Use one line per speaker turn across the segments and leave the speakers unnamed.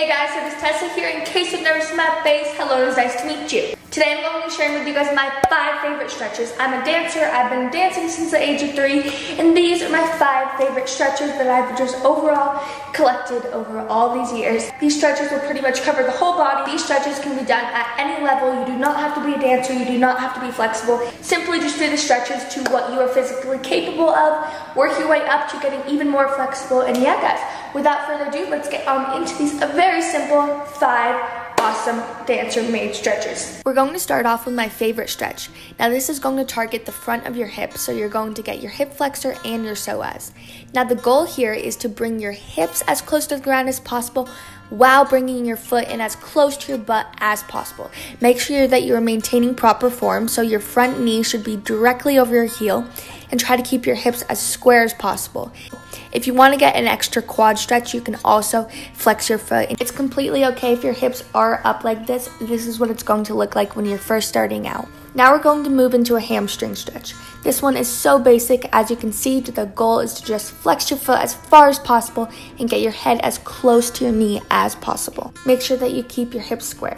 Hey guys, so it's Tessa here. In case you've never seen my face, hello, it's nice to meet you. Today I'm going to be sharing with you guys my 5 favorite stretches. I'm a dancer, I've been dancing since the age of 3, and these are my 5 favorite stretches that I've just overall collected over all these years. These stretches will pretty much cover the whole body. These stretches can be done at any level. You do not have to be a dancer, you do not have to be flexible. Simply just do the stretches to what you are physically capable of. Work your way up to getting even more flexible. And yeah guys, without further ado, let's get into these very simple 5 awesome dancer made stretches. We're going to start off with my favorite stretch. Now this is going to target the front of your hip, so you're going to get your hip flexor and your psoas. Now the goal here is to bring your hips as close to the ground as possible while bringing your foot in as close to your butt as possible. Make sure that you are maintaining proper form, so your front knee should be directly over your heel, and try to keep your hips as square as possible. If you want to get an extra quad stretch, you can also flex your foot. It's completely okay if your hips are up like this. This is what it's going to look like when you're first starting out. Now we're going to move into a hamstring stretch. This one is so basic. As you can see, the goal is to just flex your foot as far as possible and get your head as close to your knee as possible. Make sure that you keep your hips square.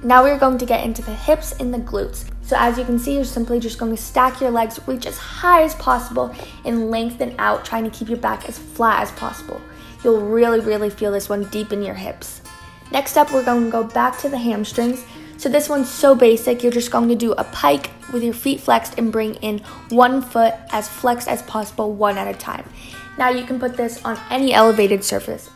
Now we're going to get into the hips and the glutes. So as you can see, you're simply just going to stack your legs, reach as high as possible, and lengthen out, trying to keep your back as flat as possible. You'll really feel this one deep in your hips. Next up, we're going to go back to the hamstrings. So this one's so basic. You're just going to do a pike with your feet flexed and bring in one foot as flexed as possible, one at a time. Now you can put this on any elevated surface.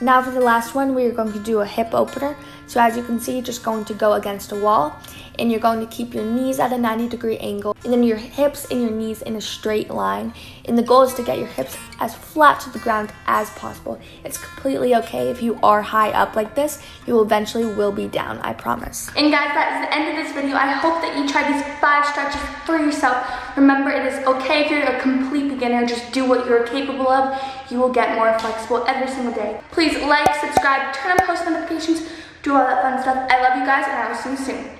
Now for the last one, we are going to do a hip opener. So as you can see, you're just going to go against a wall, and you're going to keep your knees at a 90-degree angle, and then your hips and your knees in a straight line. And the goal is to get your hips as flat to the ground as possible. It's completely okay if you are high up like this. You eventually will be down, I promise. And guys, that is the end of this video. I hope that you try these 5 stretches for yourself. Remember, it is okay if you're a complete beginner. Just do what you're capable of. You will get more flexible every single day. Please like, subscribe, turn on post notifications, do all that fun stuff. I love you guys, and I will see you soon.